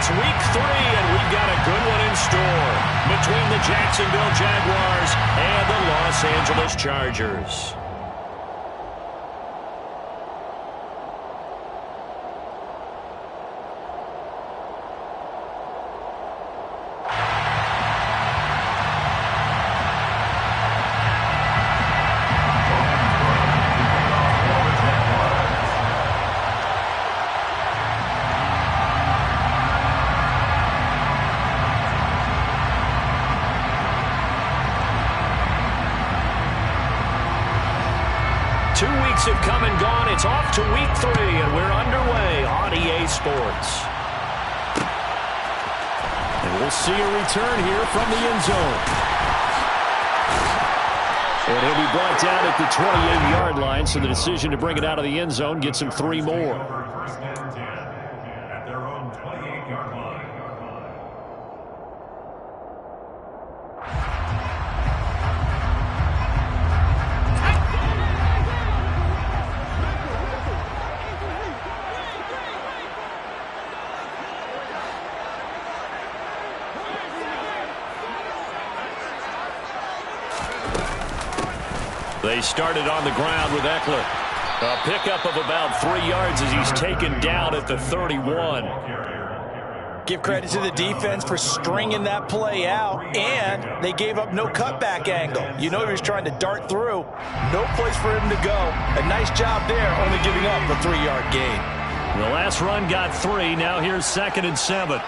It's week 3, and we've got a good one in store between the Jacksonville Jaguars and the Los Angeles Chargers. Have come and gone. It's off to week 3, and we're underway on EA Sports. And we'll see a return here from the end zone. And he'll be brought down at the 28-yard line, so the decision to bring it out of the end zone gets him 3 more. At their own 28-yard line. They started on the ground with Eckler. A pickup of about 3 yards as he's taken down at the 31. Give credit to the defense for stringing that play out, and they gave up no cutback angle. You know he was trying to dart through. No place for him to go. A nice job there, only giving up a 3-yard gain. The last run got 3. Now here's 2nd and 7.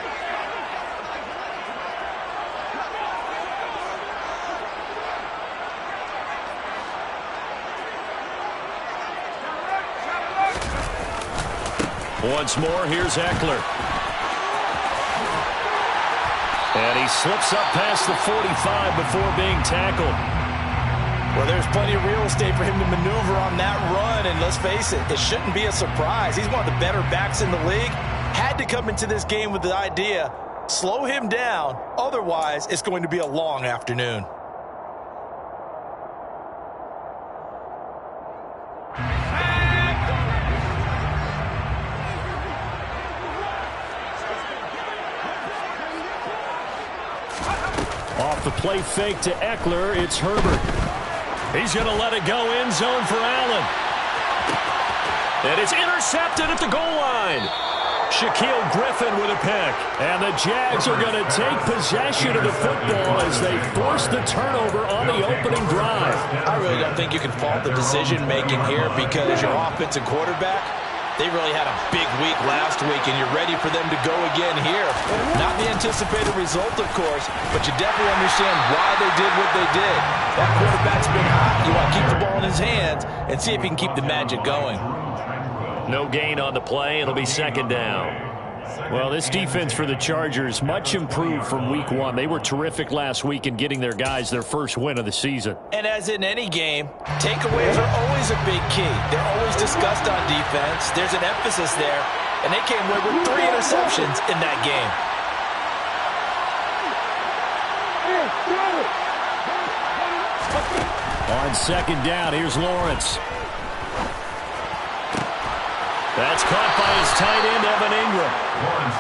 Once more, here's Eckler. And he slips up past the 45 before being tackled. Well, there's plenty of real estate for him to maneuver on that run, and let's face it, it shouldn't be a surprise. He's one of the better backs in the league. Had to come into this game with the idea, slow him down, otherwise it's going to be a long afternoon. Off the play fake to Eckler, it's Herbert. He's going to let it go end zone for Allen. And it's intercepted at the goal line. Shaquille Griffin with a pick. And the Jags are going to take possession of the football as they force the turnover on the opening drive. I really don't think you can fault the decision-making here because your offensive quarterback, they really had a big week last week, and you're ready for them to go again here. Not the anticipated result, of course, but you definitely understand why they did what they did. That quarterback's been hot. You want to keep the ball in his hands and see if he can keep the magic going. No gain on the play. It'll be 2nd down. Well, this defense for the Chargers, much improved from week 1. They were terrific last week in getting their guys their first win of the season. And as in any game, takeaways are always a big key. They're always discussed on defense. There's an emphasis there, and they came away with 3 interceptions in that game. On 2nd down, here's Lawrence. That's caught by his tight end, Evan Ingram.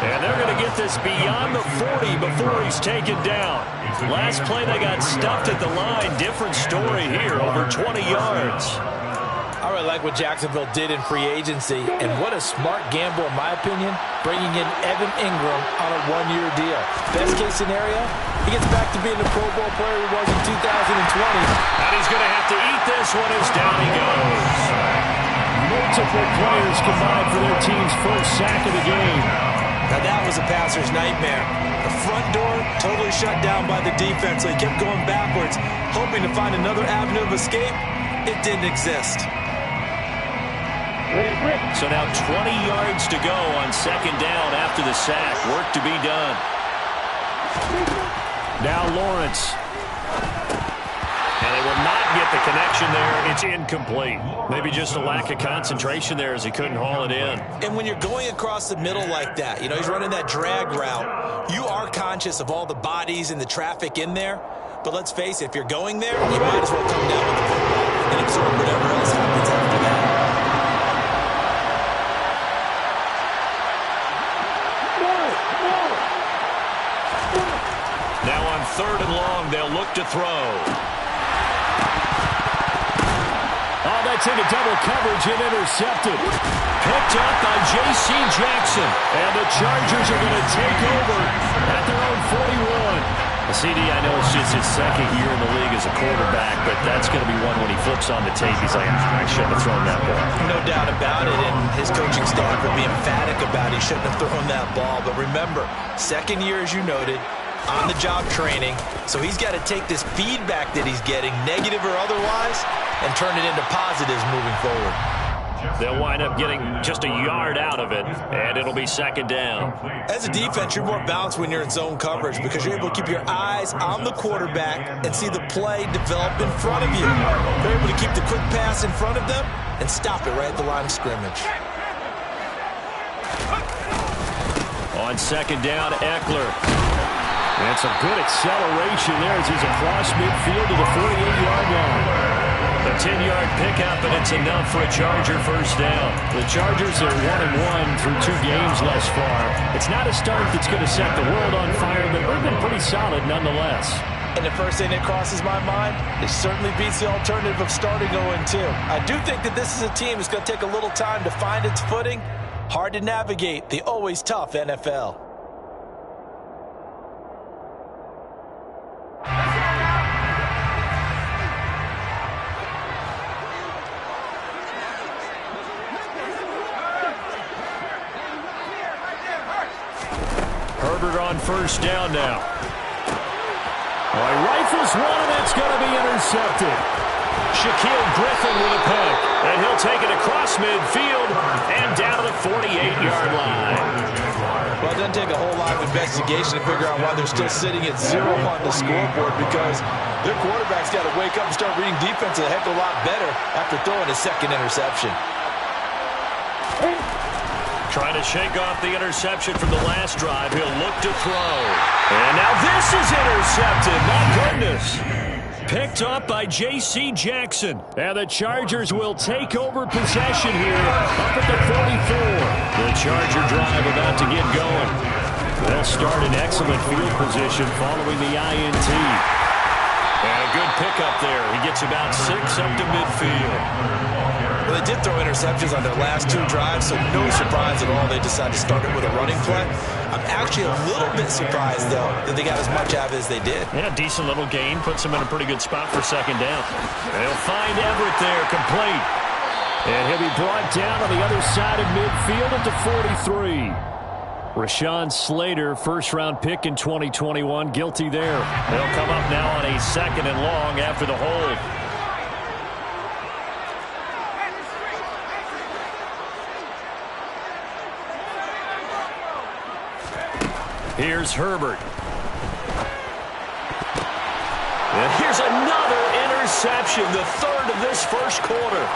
And they're going to get this beyond the 40 before he's taken down. Last play, they got stuffed at the line. Different story here, over 20 yards. I really like what Jacksonville did in free agency, and what a smart gamble, in my opinion, bringing in Evan Ingram on a 1-year deal. Best case scenario, he gets back to being the Pro Bowl player he was in 2020. And he's going to have to eat this one as down he goes. Multiple players combined for their team's first sack of the game. Now that was a passer's nightmare. The front door totally shut down by the defense, so he kept going backwards, hoping to find another avenue of escape. It didn't exist. So now 20 yards to go on 2nd down after the sack. Work to be done. Now Lawrence. And they will not get the connection there. It's incomplete. Maybe just a lack of concentration there as he couldn't haul it in. And when you're going across the middle like that, you know, he's running that drag route, you are conscious of all the bodies and the traffic in there. But let's face it, if you're going there, you might as well come down with the football and absorb whatever else happens after that. 3rd and long. They'll look to throw. Oh, that's into double coverage and intercepted. Picked up by J.C. Jackson. And the Chargers are going to take over at their own 41. CD, I know it's just his 2nd year in the league as a quarterback, but that's going to be one when he flips on the tape. He's like, I shouldn't have thrown that ball. No doubt about it, and his coaching staff will be emphatic about he shouldn't have thrown that ball. But remember, 2nd year, as you noted, on-the-job training, so he's got to take this feedback that he's getting, negative or otherwise, and turn it into positives moving forward. They'll wind up getting just a yard out of it, and it'll be 2nd down. As a defense, you're more balanced when you're in zone coverage because you're able to keep your eyes on the quarterback and see the play develop in front of you. They're able to keep the quick pass in front of them and stop it right at the line of scrimmage. On 2nd down, Eckler. And some good acceleration there as he's across midfield to the 48-yard line. A 10-yard pickup, and it's enough for a Charger first down. The Chargers are 1-1 through 2 games thus far. It's not a start that's going to set the world on fire, but they've been pretty solid nonetheless. And the first thing that crosses my mind, it certainly beats the alternative of starting 0-2. I do think that this is a team that's going to take a little time to find its footing. Hard to navigate the always tough NFL. Herbert on first down now. Well, he rifles one, and it's going to be intercepted. Shaquille Griffin with a pick, and he'll take it across midfield and down to the 48-yard line. Well, it doesn't take a whole lot of investigation to figure out why they're still sitting at 0 on the scoreboard, because their quarterback's got to wake up and start reading defense a heck of a lot better after throwing his 2nd interception. Trying to shake off the interception from the last drive. He'll look to throw. And now this is intercepted. My goodness. Picked up by J.C. Jackson. And the Chargers will take over possession here up at the 44. The Charger drive about to get going. They'll start in excellent field position following the INT. And a good pickup there. He gets about 6 up to midfield. Well, they did throw interceptions on their last 2 drives, so no surprise at all they decided to start it with a running play. I'm actually a little bit surprised, though, that they got as much out of it as they did. Yeah, decent little gain. Puts him in a pretty good spot for 2nd down. They'll find Everett there, complete. And he'll be brought down on the other side of midfield at the 43. Rashawn Slater, first-round pick in 2021, guilty there. They'll come up now on a 2nd and long after the hold. Here's Herbert. And here's another interception, the 3rd of this first quarter.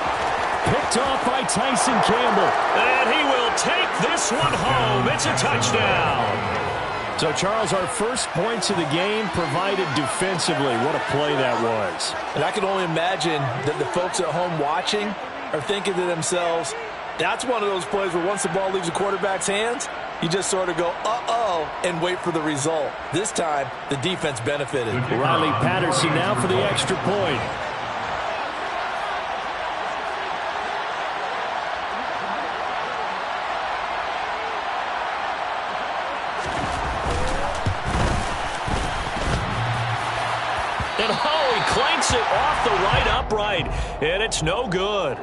Picked off by Tyson Campbell. And he will take this one home. It's a touchdown. So, Charles, our first points of the game provided defensively. What a play that was. And I can only imagine that the folks at home watching are thinking to themselves, that's one of those plays where once the ball leaves the quarterback's hands, you just sort of go, uh-oh, and wait for the result. This time, the defense benefited. Riley Patterson now for the extra point. And oh, he clanks it off the right upright, and it's no good.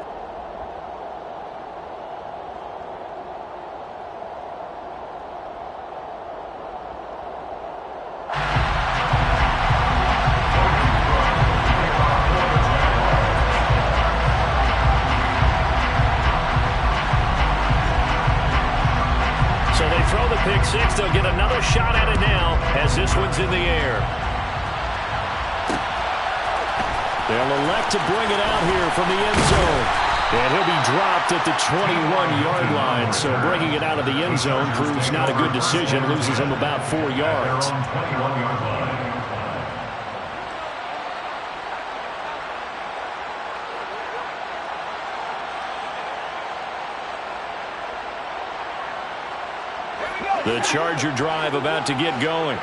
Pick 6, they'll get another shot at it now as this one's in the air. They'll elect to bring it out here from the end zone. And he'll be dropped at the 21-yard line. So bringing it out of the end zone proves not a good decision. Loses him about 4 yards. The Charger drive about to get going.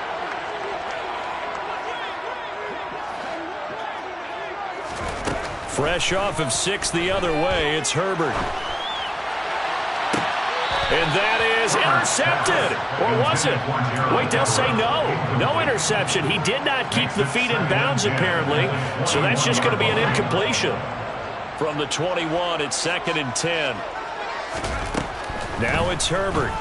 Fresh off of 6 the other way, it's Herbert. And that is intercepted. Or was it? Wait, they'll say no. No interception. He did not keep the feet in bounds, apparently. So that's just going to be an incompletion. From the 21, it's 2nd and 10. Now it's Herbert.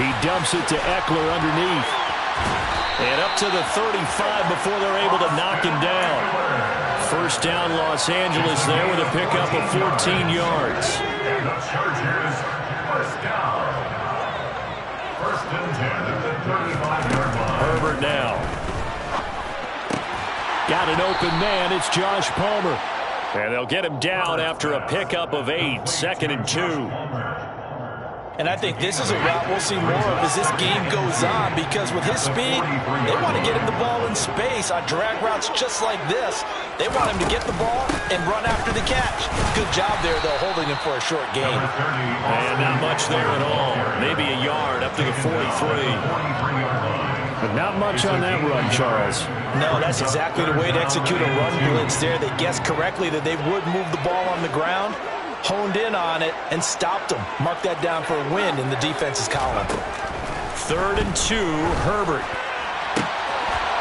He dumps it to Eckler underneath. And up to the 35 before they're able to knock him down. First down, Los Angeles there with a pickup of 14 yards. And the Chargers, first down. 1st and 10 at the 35-yard line. Herbert now. Got an open man. It's Josh Palmer. And they'll get him down after a pickup of 8. 2nd and 2. And I think this is a route we'll see more of as this game goes on, because with his speed, they want to get him the ball in space on drag routes just like this. They want him to get the ball and run after the catch. Good job there, though, holding him for a short gain. And not much there at all. Maybe a yard up to the 43. But not much on that run, Charles. No, that's exactly the way to execute a run blitz there. They guessed correctly that they would move the ball on the ground, honed in on it, and stopped them. Mark that down for a win in the defense's column. 3rd and 2, Herbert.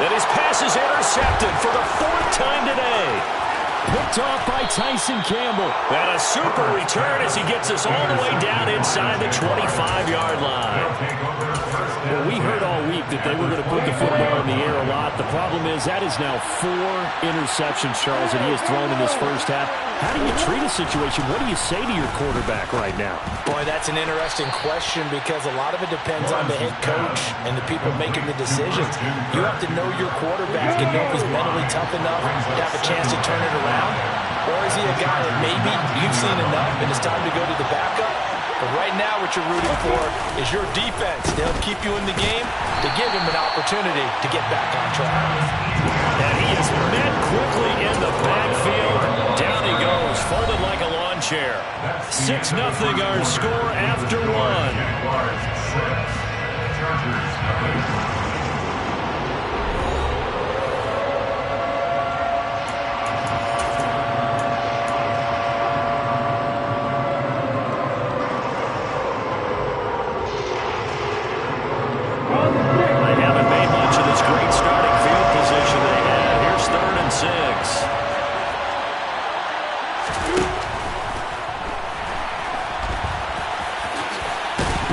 And his pass is intercepted for the 4th time today. Picked off by Tyson Campbell. And a super return as he gets us all the way down inside the 25-yard line. Well, we heard all week that they were going to put the football in the air a lot. The problem is that is now 4 interceptions, Charles, that he has thrown in this first half. How do you treat a situation? What do you say to your quarterback right now? Boy, that's an interesting question, because a lot of it depends on the head coach and the people making the decisions. You have to know your quarterback and know if he's mentally tough enough to have a chance to turn it around. Or is he a guy that maybe you've seen enough and it's time to go to the backup? But right now what you're rooting for is your defense. They'll keep you in the game to give him an opportunity to get back on track. And he is met quickly in the backfield. Down he goes, folded like a lawn chair. 6-0 our score after 1. They haven't made much of this great starting field position they have. Here's 3rd and 6.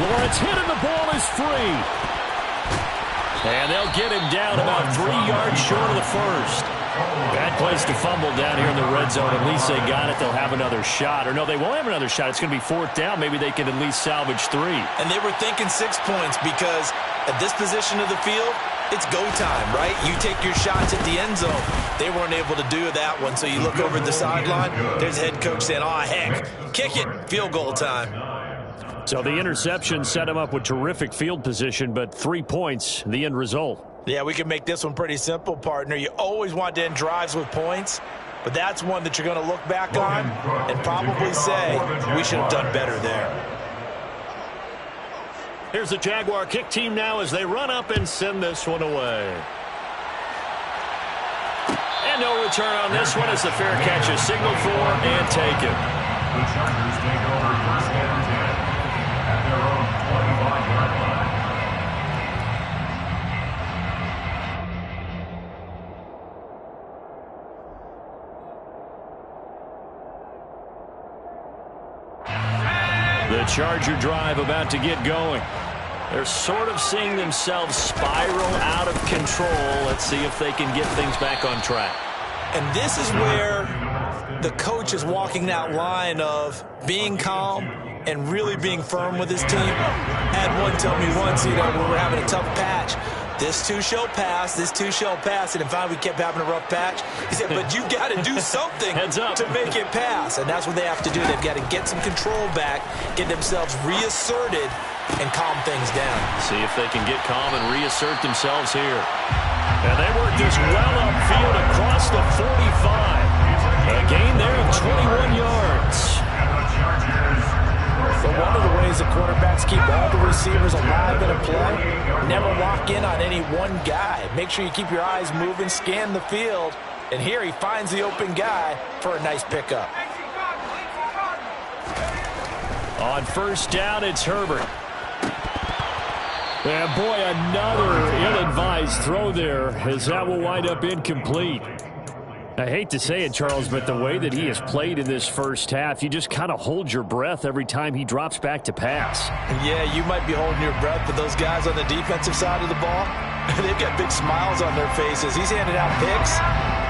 Lawrence hit and the ball is free. And they'll get him down about 3 yards short of the first. Bad place to fumble down here in the red zone. At least they got it. They'll have another shot. Or no, they won't have another shot. It's going to be 4th down. Maybe they can at least salvage 3. And they were thinking 6 points, because at this position of the field, it's go time, right? You take your shots at the end zone. They weren't able to do that one, so you look over at the sideline. There's the head coach saying, "Oh, heck, kick it, field goal time." So the interception set him up with terrific field position, but 3 points, the end result. Yeah, we can make this one pretty simple, partner. You always want to end drives with points, but that's one that you're going to look back on and probably say, we should have done better there. Here's the Jaguar kick team now as they run up and send this one away. And no return on this one as the fair catch is signaled for and taken. The Chargers take over 1st and 10 at their own 25-yard line. The Charger drive about to get going. They're sort of seeing themselves spiral out of control. Let's see if they can get things back on track. And this is where the coach is walking that line of being calm and really being firm with his team. Had one tell me once, when we're having a tough patch, this too shall pass, this too shall pass. And in fact, we kept having a rough patch. He said, but you got to do something to make it pass. And that's what they have to do. They've got to get some control back, get themselves reasserted, and calm things down. See if they can get calm and reassert themselves here. And they work this well upfield across the 45. A gain there of 21 yards. But one of the ways the quarterbacks keep all the receivers alive in a play, never lock in on any one guy. Make sure you keep your eyes moving, scan the field, And here he finds the open guy for a nice pickup. On first down, it's Herbert. And boy, another ill-advised throw there, as that will wind up incomplete. I hate to say it, Charles, but the way that he has played in this first half, you just kind of hold your breath every time he drops back to pass. Yeah, you might be holding your breath, but those guys on the defensive side of the ball, they've got big smiles on their faces. He's handing out picks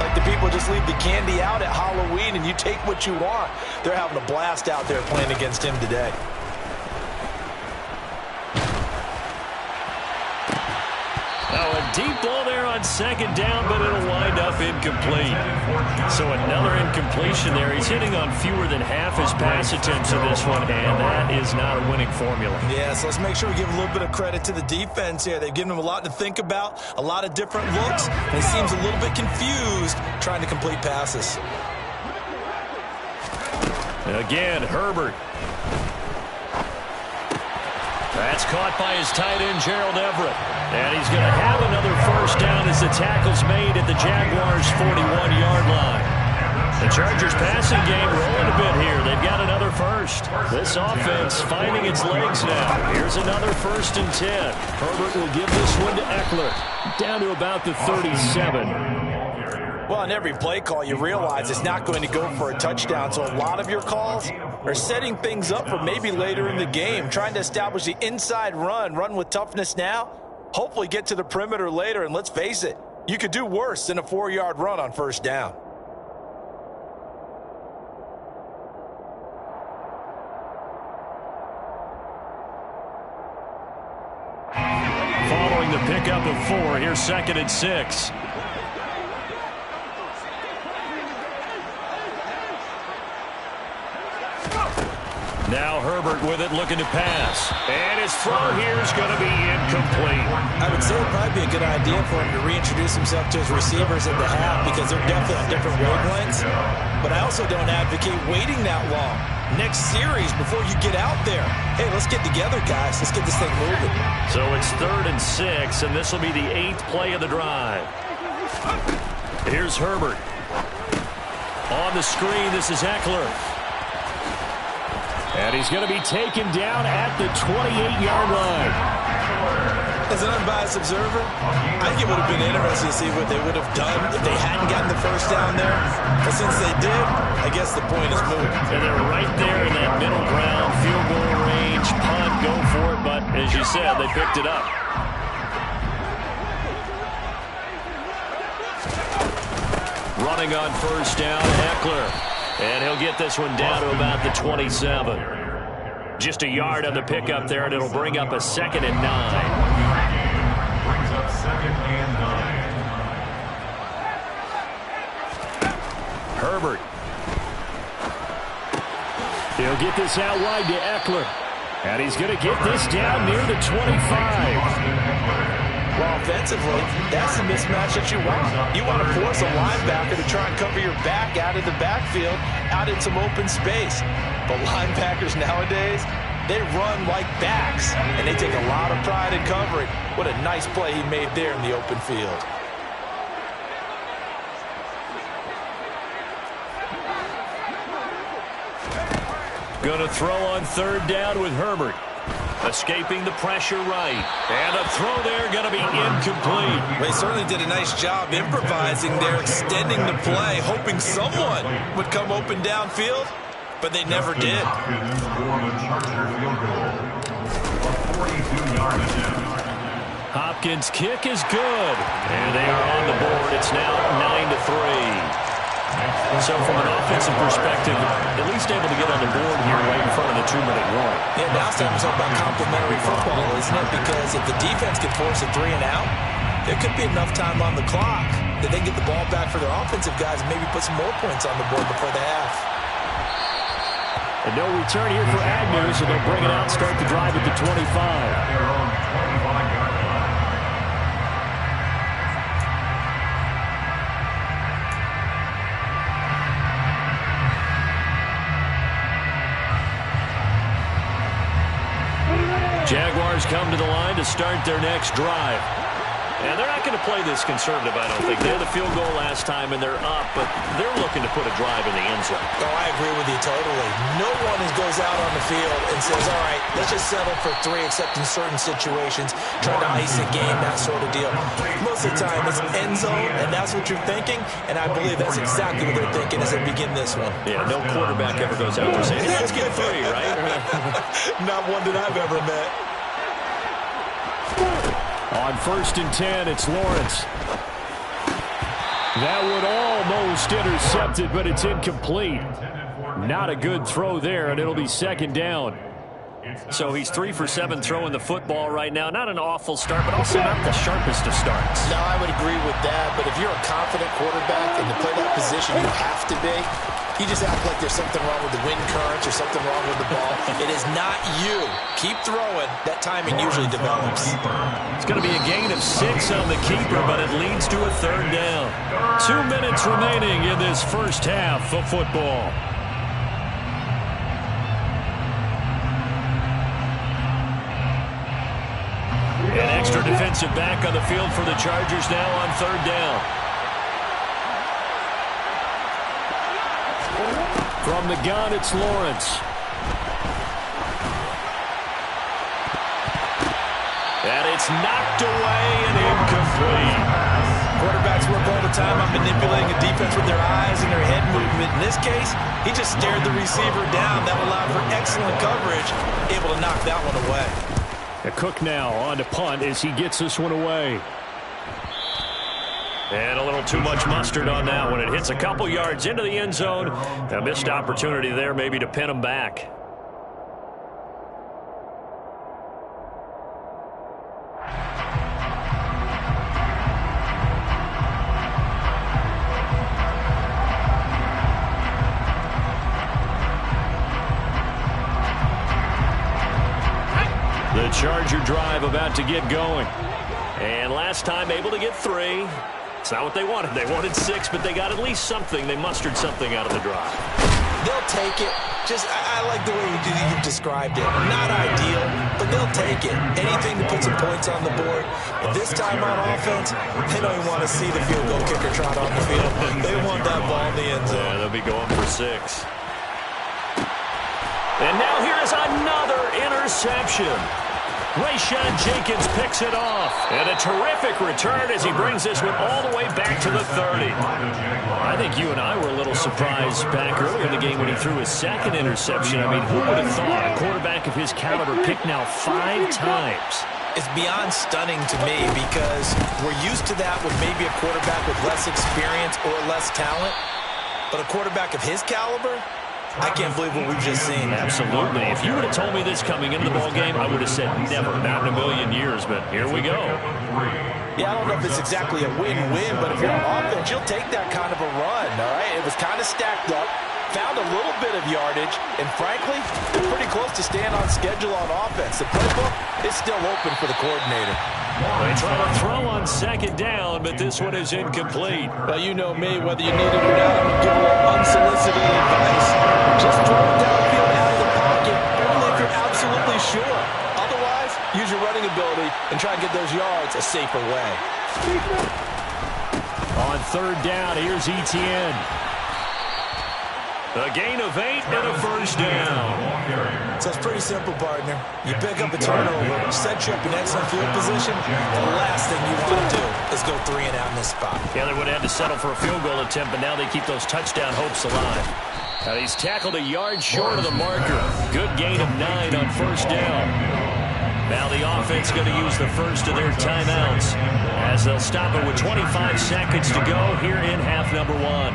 like the people just leave the candy out at Halloween and you take what you want. They're having a blast out there playing against him today. Oh, a deep ball there on second down, but it'll wind up incomplete. So another incompletion there. He's hitting on fewer than half his pass attempts in this one, and that is not a winning formula. Yeah, so let's make sure we give a little bit of credit to the defense here. They've given him a lot to think about, a lot of different looks, and he seems a little bit confused trying to complete passes. Again, Herbert. That's caught by his tight end, Gerald Everett. And he's going to have another first down as the tackle's made at the Jaguars' 41-yard line. The Chargers' passing game rolling a bit here. They've got another first. This offense finding its legs now. Here's another 1st and 10. Herbert will give this one to Eckler. Down to about the 37. Well, in every play call, you realize it's not going to go for a touchdown. So a lot of your calls are setting things up for maybe later in the game, trying to establish the inside run with toughness now, hopefully get to the perimeter later. And let's face it, you could do worse than a 4-yard run on first down. Following the pickup of 4, here's 2nd and 6. Now Herbert with it, looking to pass. And his throw here is going to be incomplete. I would say it would probably be a good idea for him to reintroduce himself to his receivers at the half because they're definitely on different wavelengths. But I also don't advocate waiting that long. Next series, before you get out there, hey, let's get together, guys. Let's get this thing moving. So it's 3rd and 6, and this will be the 8th play of the drive. Here's Herbert. On the screen, this is Eckler. And he's going to be taken down at the 28-yard line. As an unbiased observer, I think it would have been interesting to see what they would have done if they hadn't gotten the first down there. But since they did, I guess the point is moved. And they're right there in that middle ground, field goal range, punt, go for it. But as you said, they picked it up. Running on first down, Eckler. And he'll get this one down to about the 27. Just a yard on the pickup there, and it'll bring up a 2nd and 9. Brings up 2nd and 9. Herbert. He'll get this out wide to Eckler. And he's going to get this down near the 25. Well, offensively, that's the mismatch that you want. You want to force a linebacker to try and cover your back out of the backfield, out in some open space. But linebackers nowadays, they run like backs, and they take a lot of pride in covering. What a nice play he made there in the open field. Going to throw on 3rd down with Herbert. Escaping the pressure right. And a throw there going to be incomplete. They certainly did a nice job improvising there, extending the play, hoping someone would come open downfield, but they never did. Hopkins' kick is good. And they are on the board. It's now 9-3. So from an offensive perspective, at least able to get on the board here right in front of the 2-minute warning. Yeah, now it's time to talk about complementary football, isn't it? Because if the defense can force a 3 and out, there could be enough time on the clock that they can get the ball back for their offensive guys and maybe put some more points on the board before the half. And no return here for Agnew, so they'll bring it out and start the drive at the 25. Jaguars come to the line to start their next drive. And they're not going to play this conservative, I don't think. They had the field goal last time, and they're up, but they're looking to put a drive in the end zone. Oh, I agree with you totally. No one goes out on the field and says, all right, let's just settle for 3, except in certain situations, trying to ice a game, that sort of deal. Most of the time, it's end zone, and that's what you're thinking, and I believe that's exactly what they're thinking as they begin this one. Yeah, no quarterback ever goes out there saying, hey, let's get 3, right? Not one that I've ever met. On 1st and 10, it's Lawrence. That would almost intercept it, but it's incomplete. Not a good throw there, and it'll be 2nd down. So he's 3 for 7 throwing the football right now. Not an awful start, but also not the sharpest of starts. No, I would agree with that, but if you're a confident quarterback and to play that position, you have to be. You just act like there's something wrong with the wind currents or something wrong with the ball. It is not you. Keep throwing. That timing usually develops. It's going to be a gain of 6 on the keeper, but it leads to a 3rd down. 2 minutes remaining in this first half of football. An extra defensive back on the field for the Chargers now on 3rd down. From the gun, it's Lawrence. And it's knocked away and incomplete. Quarterbacks work all the time on manipulating a defense with their eyes and their head movement. In this case, he just stared the receiver down. That allowed for excellent coverage, able to knock that one away. Cook now on to punt as he gets this one away. And a little too much mustard on that one. It hits a couple yards into the end zone. A missed opportunity there maybe to pin him back. The Charger drive about to get going. And last time able to get 3. It's not what they wanted. They wanted 6, but they got at least something. They mustered something out of the drive. They'll take it. I like the way you've described it. Not ideal, but they'll take it. Anything to put some points on the board. And this time on offense, they don't even want to see the field goal kicker trot on the field. They want that ball in the end zone. Yeah, they'll be going for 6. And now here is another interception. Rayshawn Jenkins picks it off. And a terrific return as he brings this one all the way back to the 30. I think you and I were a little surprised back earlier in the game when he threw his 2nd interception. I mean, who would have thought a quarterback of his caliber picked now 5 times? It's beyond stunning to me because we're used to that with maybe a quarterback with less experience or less talent. But a quarterback of his caliber, I can't believe what we've just seen. Absolutely. If you would have told me this coming into the ballgame, I would have said never, not in a million years, but here we go. Yeah, I don't know if it's exactly a win-win, but if you're on offense, you'll take that kind of a run, all right? It was kind of stacked up, found a little bit of yardage, and frankly, they're pretty close to staying on schedule on offense. The playbook is still open for the coordinator. They try to throw on 2nd down, but this one is incomplete. Well, you know me, whether you need it or not, I'm going to give a little unsolicited advice. Just throw it downfield out of the pocket, only if you're absolutely sure. Otherwise, use your running ability and try and get those yards a safer way. On 3rd down, here's Etienne. A gain of 8 and a 1st down. So it's pretty simple, partner. You pick up a turnover, set you up in excellent field position. The last thing you want to do is go 3 and out in this spot. Yeah, they would have had to settle for a field goal attempt, but now they keep those touchdown hopes alive. Now he's tackled a yard short of the marker. Good gain of 9 on 1st down. Now the offense going to use the first of their timeouts as they'll stop it with 25 seconds to go here in half number 1.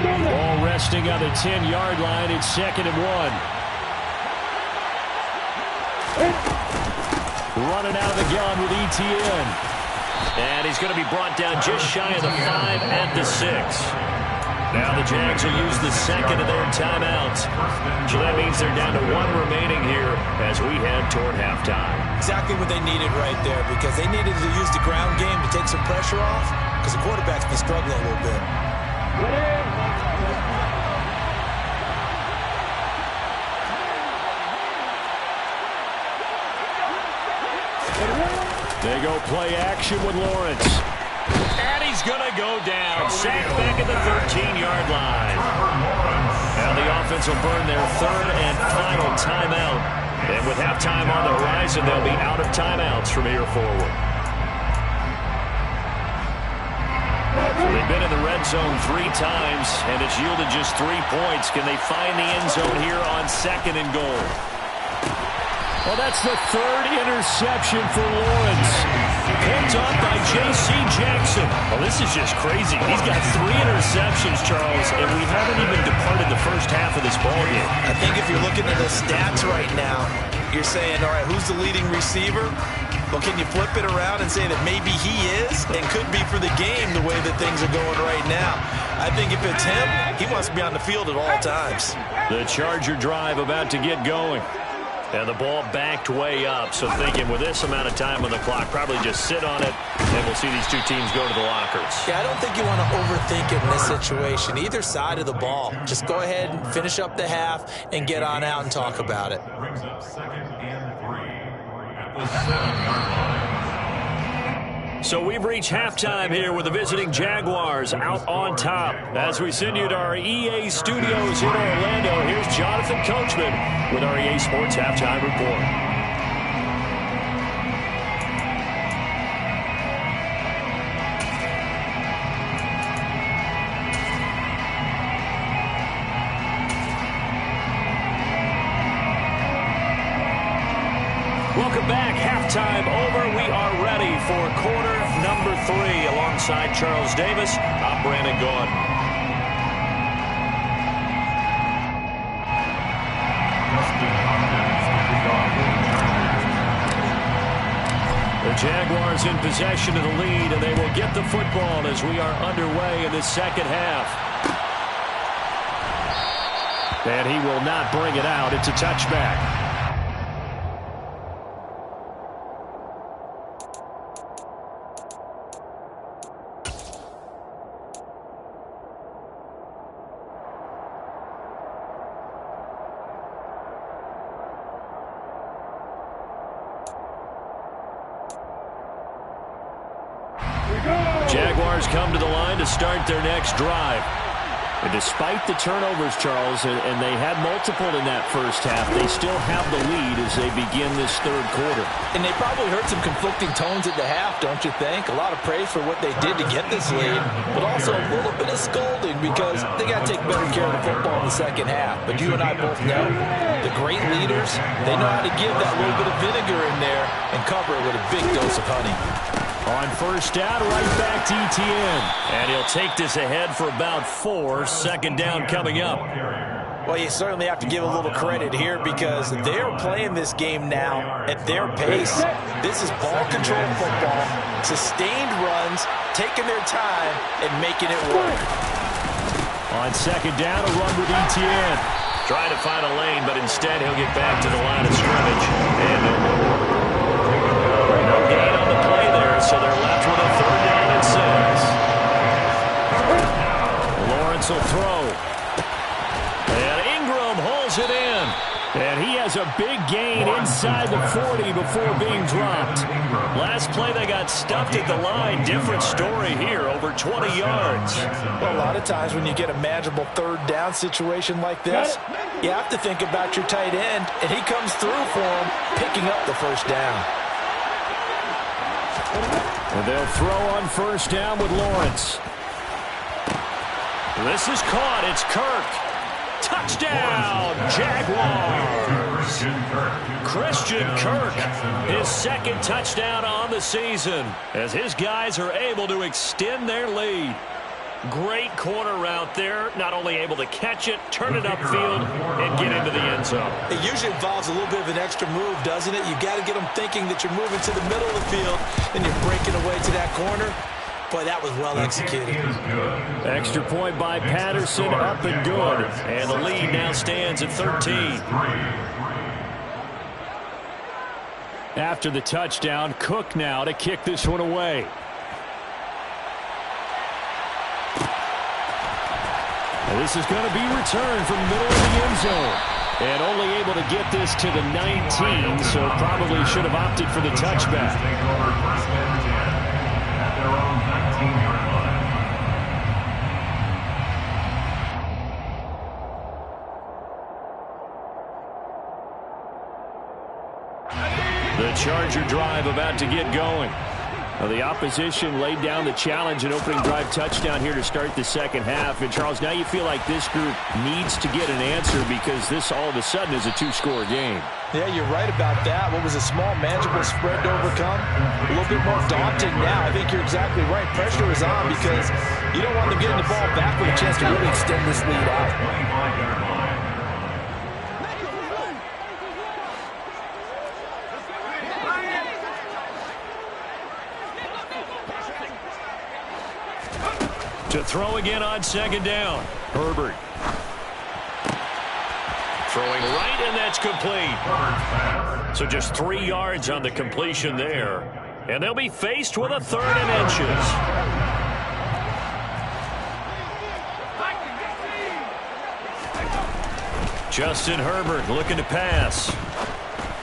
Ball resting on the 10-yard line. It's 2nd and 1. Running out of the gun with Etienne. And he's going to be brought down just shy of the 5 at the 6. Now the Jags will use the 2nd of their timeouts. So that means they're down to 1 remaining here as we head toward halftime. Exactly what they needed right there, because they needed to use the ground game to take some pressure off, because the quarterback's been struggling a little bit. They go play action with Lawrence. And he's going to go down. Sacked back at the 13-yard line. Now the offense will burn their third and final timeout. And with halftime on the horizon, they'll be out of timeouts from here forward. So they've been in the red zone 3 times, and it's yielded just 3 points. Can they find the end zone here on 2nd and goal? Well, that's the 3rd interception for Lawrence. Picked off by J.C. Jackson. Well, this is just crazy. He's got 3 interceptions, Charles, and we haven't even departed the first half of this ballgame. I think if you're looking at the stats right now, you're saying, all right, who's the leading receiver? Well, can you flip it around and say that maybe he is and could be for the game the way that things are going right now? I think if it's him, he wants to be on the field at all times. The Charger drive about to get going. And the ball backed way up, so thinking with this amount of time on the clock, probably just sit on it, and we'll see these two teams go to the lockers. Yeah, I don't think you want to overthink it in this situation. Either side of the ball. Just go ahead and finish up the half and get on out and talk about it. Brings up 2nd and 3 at the 7-yard line. So we've reached halftime here with the visiting Jaguars out on top. As we send you to our EA studios in Orlando, here's Jonathan Coachman with our EA Sports Halftime Report. Welcome back. Halftime over. We are ready for quarter number 3. Alongside Charles Davis, I'm Brandon Gaudin. The Jaguars in possession of the lead, and they will get the football as we are underway in the second half. And he will not bring it out. It's a touchback. Jaguars come to the line to start their next drive. And despite the turnovers, Charles, and they had multiple in that first half, they still have the lead as they begin this third quarter. And they probably heard some conflicting tones at the half, don't you think? A lot of praise for what they did to get this lead, but also a little bit of scolding because they got to take better care of the football in the second half. But you and I both know the great leaders, they know how to give that little bit of vinegar in there and cover it with a big dose of honey. On first down, right back to Etienne. And he'll take this ahead for about 4. 2nd down coming up. Well, you certainly have to give a little credit here because they're playing this game now at their pace. This is ball control football, sustained runs, taking their time, and making it work. On 2nd down, a run with Etienne. Trying to find a lane, but instead he'll get back to the line of scrimmage. And no gain on the play there, so they're left with a 3rd down and 6. Lawrence will throw. And Ingram holds it in. And he has a big gain inside the 40 before being dropped. Last play they got stuffed at the line. Different story here, over 20 yards. Well, a lot of times when you get a manageable 3rd down situation like this, you have to think about your tight end, and he comes through for him, picking up the 1st down. And they'll throw on first down with Lawrence. This is caught. It's Kirk. Touchdown, Jaguars. Christian Kirk, his 2nd touchdown on the season as his guys are able to extend their lead. Great corner route there, not only able to catch it, turn it upfield, and get into the end zone. It usually involves a little bit of an extra move, doesn't it? You've got to get them thinking that you're moving to the middle of the field and you're breaking away to that corner. Boy, that was well executed. Extra point by Patterson, up and good. And the lead now stands at 13. After the touchdown, Cook now to kick this one away. And this is going to be returned from the middle of the end zone. And only able to get this to the 19, so probably should have opted for the touchback. Take over first and 10 at their own 19-yard line. The Charger drive about to get going. Well, the opposition laid down the challenge and opening drive touchdown here to start the second half. And, Charles, now you feel like this group needs to get an answer because this all of a sudden is a two-score game. Yeah, you're right about that. What was a small, manageable spread to overcome? A little bit more daunting now. I think you're exactly right. Pressure is on because you don't want them getting the ball back with a chance to really extend this lead out. 25-yard line. To throw again on second down. Herbert. Throwing right, and that's complete. So just 3 yards on the completion there. And they'll be faced with a 3rd and inches. Justin Herbert looking to pass.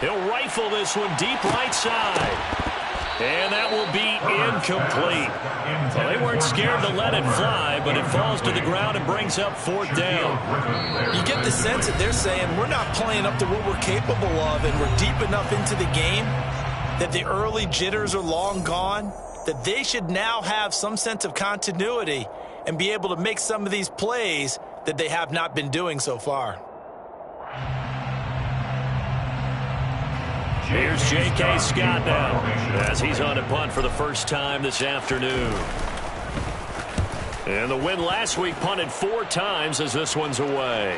He'll rifle this one deep right side. And that will be incomplete. Well, they weren't scared to let it fly, but it falls to the ground and brings up 4th down. You get the sense that they're saying we're not playing up to what we're capable of, and we're deep enough into the game that the early jitters are long gone, that they should now have some sense of continuity and be able to make some of these plays that they have not been doing so far. Here's J.K. Scott now as he's on a punt for the first time this afternoon. And the win last week punted 4 times as this one's away.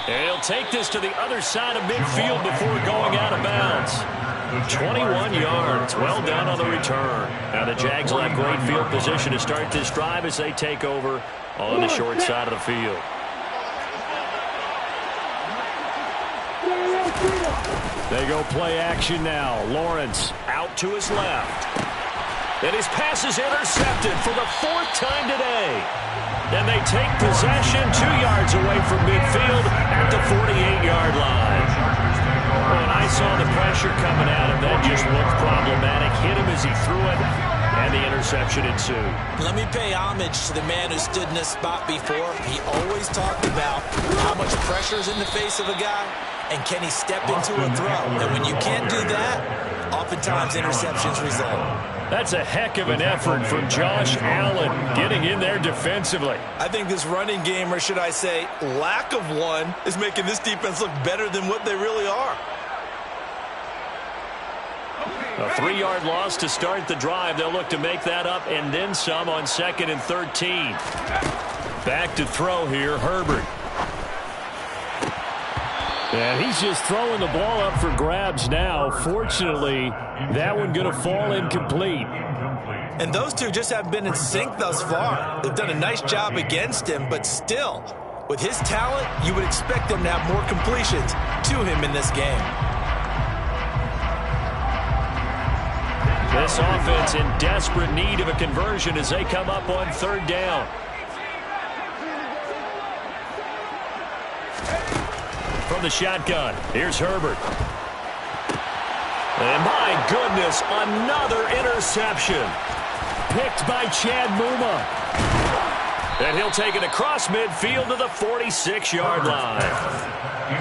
And he'll take this to the other side of midfield before going out of bounds. 21 yards. Well done on the return. Now the Jags will have great field position to start this drive as they take over on the short side of the field. They go play action now. Lawrence out to his left. And his pass is intercepted for the 4th time today. And they take possession 2 yards away from midfield at the 48-yard line. When I saw the pressure coming at him, that just looked problematic. Hit him as he threw it, and the interception ensued. Let me pay homage to the man who stood in this spot before. He always talked about how much pressure is in the face of a guy, and can he step into a throw? And when you can't do that, oftentimes interceptions result. That's a heck of an effort from Josh Allen getting in there defensively. I think this running game, or should I say lack of one, is making this defense look better than what they really are. A 3-yard loss to start the drive. They'll look to make that up and then some on 2nd and 13. Back to throw here, Herbert. And he's just throwing the ball up for grabs now. Fortunately, that one going to fall incomplete. And those two just haven't been in sync thus far. They've done a nice job against him, but still, with his talent, you would expect them to have more completions to him in this game. This offense in desperate need of a conversion as they come up on 3rd down. From the shotgun, here's Herbert. And my goodness, another interception. Picked by Chad Muma. And he'll take it across midfield to the 46-yard line.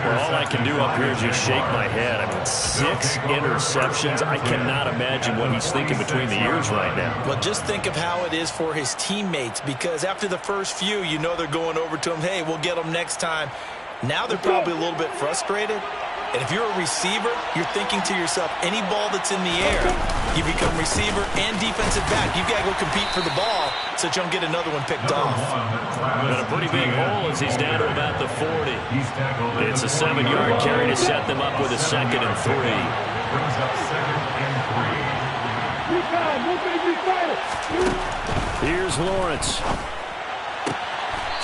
Well, all I can do up here is just shake my head. I mean, 6 interceptions. I cannot imagine what he's thinking between the ears right now. Well, just think of how it is for his teammates, because after the first few, you know they're going over to him, hey, we'll get them next time. Now they're probably a little bit frustrated. And if you're a receiver, you're thinking to yourself, any ball that's in the air, you become receiver and defensive back. You've got to go compete for the ball so that you don't get another one picked off. Got a pretty big hole as he's down to about the 40. It's a 7-yard carry to set them up with a 2nd and 3. Brings up 2nd and 3. Here's Lawrence.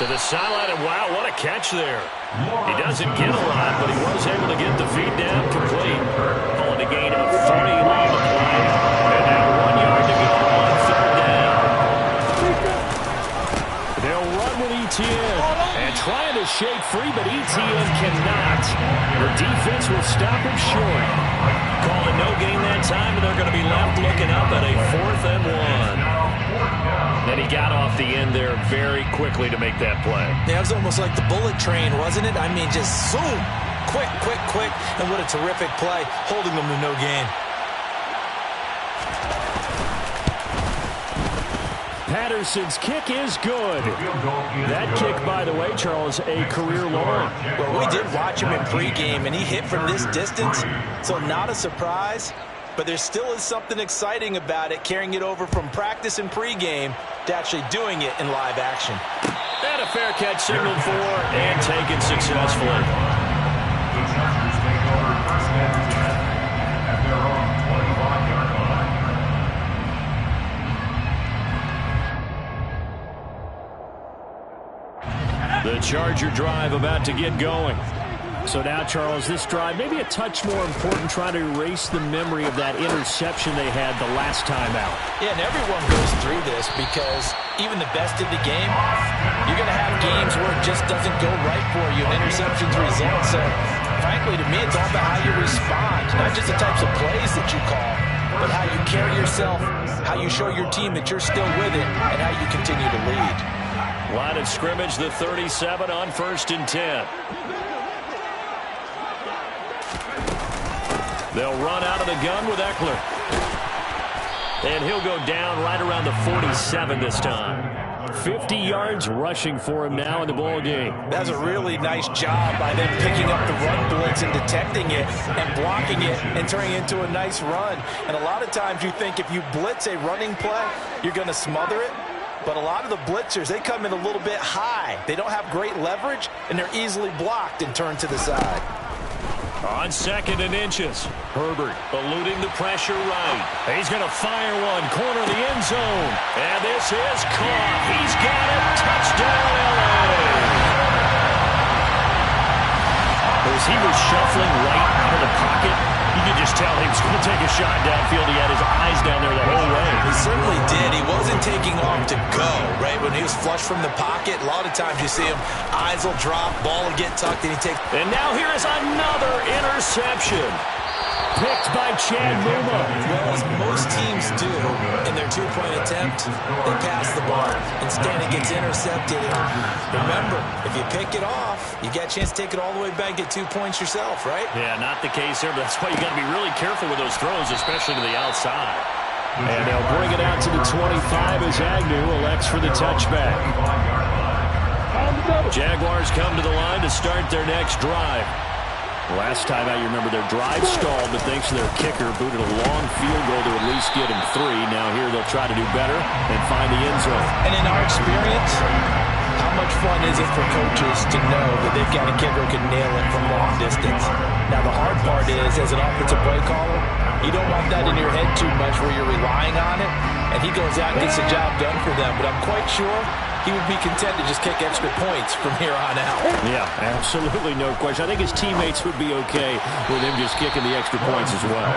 To the sideline, and wow, what a catch there. He doesn't get a lot, but he was able to get the feed down complete. Calling a gain of 40 on the play. And now 1 yard to go on 3rd down. They'll run with ETN free, but Etienne cannot. The defense will stop him short. Calling no gain that time, and they're going to be left looking up at a 4th and 1. And he got off the end there very quickly to make that play. Yeah, it was almost like the bullet train, wasn't it? I mean, just zoom. Quick, quick, quick. And what a terrific play, holding them to no gain. Patterson's kick is good. That kick, by the way, Charles, a career long. Well, we did watch him in pregame, and he hit from this distance, so not a surprise. But there still is something exciting about it, carrying it over from practice and pregame to actually doing it in live action. And a fair catch signaled for and taken successfully. The Chargers take over 1st and 10 at their own 25-yard line. The Charger drive about to get going. So now, Charles, this drive maybe a touch more important, trying to erase the memory of that interception they had the last time out. Yeah, and everyone goes through this because even the best of the game, you're going to have games where it just doesn't go right for you, and interceptions result. So, frankly, to me, it's all about how you respond, not just the types of plays that you call, but how you carry yourself, how you show your team that you're still with it, and how you continue to lead. Line of scrimmage, the 37 on 1st and 10. They'll run out of the gun with Eckler. And he'll go down right around the 47 this time. 50 yards rushing for him now in the ball game. That's a really nice job by them picking up the run blitz and detecting it and blocking it and turning it into a nice run. And a lot of times you think if you blitz a running play, you're going to smother it. But a lot of the blitzers, they come in a little bit high. They don't have great leverage, and they're easily blocked and turned to the side. On 2nd and inches, Herbert eluding the pressure right. He's going to fire one, corner of the end zone. And this is caught. He's got it. Touchdown, LA. As he was shuffling right out of the pocket, you could just tell he was going to take a shot downfield. He had his eyes down there the whole way. He certainly did. He wasn't taking off to go, right? When he was flush from the pocket, a lot of times you see him, eyes will drop, ball will get tucked, and he takes. And now here is another interception. Picked by Chad Muma. Well, as most teams do in their two-point attempt, they pass the ball. Instead, it gets intercepted. And remember, if you pick it off, you get a chance to take it all the way back and get 2 points yourself, right? Yeah, not the case there, but that's why you got to be really careful with those throws, especially to the outside. And they'll bring it out to the 25 as Agnew elects for the touchback. Jaguars come to the line to start their next drive. Last time out, you remember their drive stalled, but thanks to their kicker, booted a long field goal to at least get him 3. Now here they'll try to do better and find the end zone. And in our experience, how much fun is it for coaches to know that they've got a kicker who can nail it from long distance? Now the hard part is, as an offensive play caller, you don't want that in your head too much where you're relying on it, and he goes out and gets the job done for them. But I'm quite sure he would be content to just kick extra points from here on out. Yeah, absolutely no question. I think his teammates would be okay with him just kicking the extra points as well.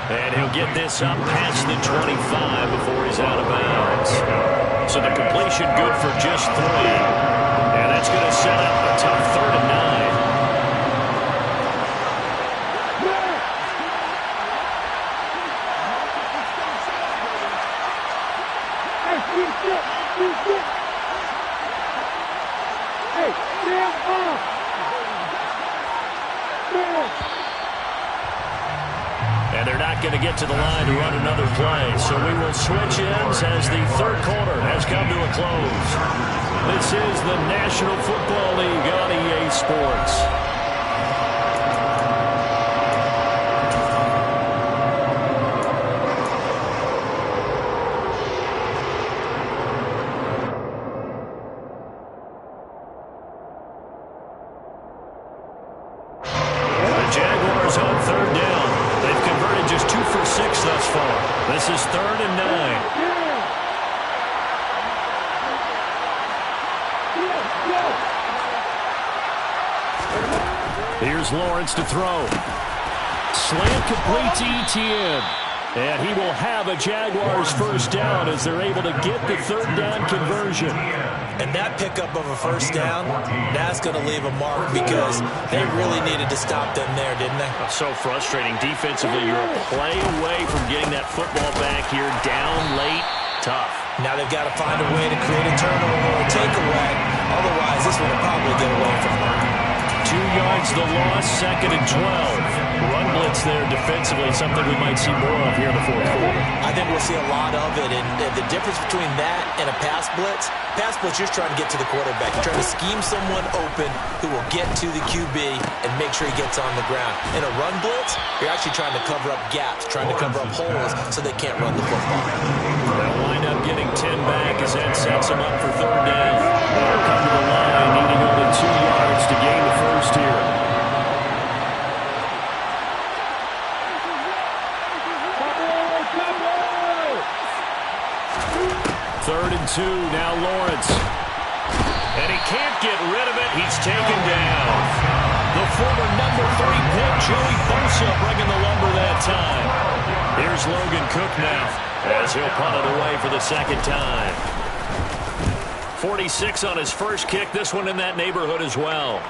And he'll get this up past the 25 before he's out of bounds. So the completion good for just 3. And that's going to set up a tough 3rd and 9. And they're not going to get to the line to run another play. So we will switch ends as the 3rd quarter has come to a close. This is the National Football League on EA Sports. This is 3rd and 9. Here's Lawrence to throw. Slant complete to Etienne. And he will have a Jaguars first down as they're able to get the third down conversion. And that pickup of a first down, that's going to leave a mark because they really needed to stop them there, didn't they? So frustrating. Defensively, you're a play away from getting that football back here. Down late, tough. Now they've got to find a way to create a turnover or a takeaway. Otherwise, this one will probably get away from them. 2 yards the loss, 2nd and 12. Run blitz there defensively, something we might see more of here in the fourth quarter. I think we'll see a lot of it, and the difference between that and a pass blitz, you're trying to get to the quarterback. You're trying to scheme someone open who will get to the QB and make sure he gets on the ground. In a run blitz, you're actually trying to cover up gaps, trying to cover up holes so they can't run the football. They'll wind up getting 10 back as that sets them up for third down. They'll come to the line, needing only 2 yards to gain the first here. Third and 2, now Lawrence. And he can't get rid of it. He's taken down. The former number 3 pick, Joey Bosa, bringing the lumber that time. Here's Logan Cook now as he'll punt it away for the second time. 46 on his first kick. This one in that neighborhood as well.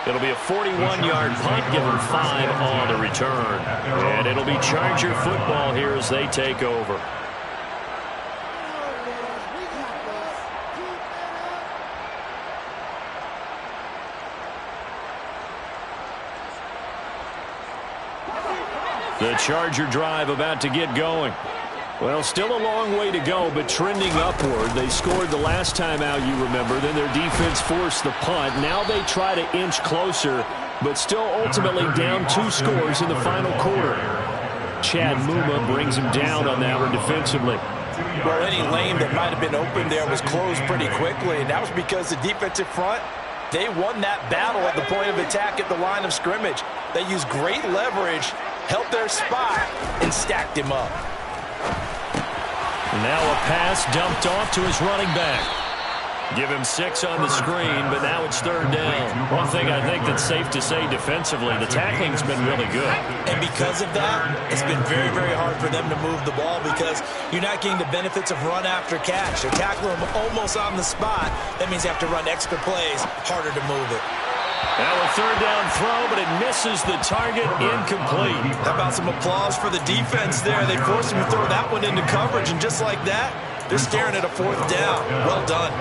It'll be a 41-yard punt, give him 5 on the return. And it'll be Charger football here as they take over. The Charger drive about to get going. Well, still a long way to go, but trending upward. They scored the last time out, you remember. Then their defense forced the punt. Now they try to inch closer, but still ultimately down 2 scores in the final quarter. Chad Muma brings him down on that one defensively. Well, any lane that might have been open there was closed pretty quickly, and that was because the defensive front, they won that battle at the point of attack at the line of scrimmage. They used great leverage, held their spot, and stacked him up. Now a pass dumped off to his running back. Give him 6 on the screen, but now it's third down. One thing I think that's safe to say defensively, the tackling's been really good. And because of that, it's been very, very hard for them to move the ball because you're not getting the benefits of run after catch. They're tackling them almost on the spot. That means you have to run extra plays, harder to move it. Now a third down throw, but it misses the target, incomplete. How about some applause for the defense there? They forced him to throw that one into coverage, and just like that, they're staring at a 4th down. Well done.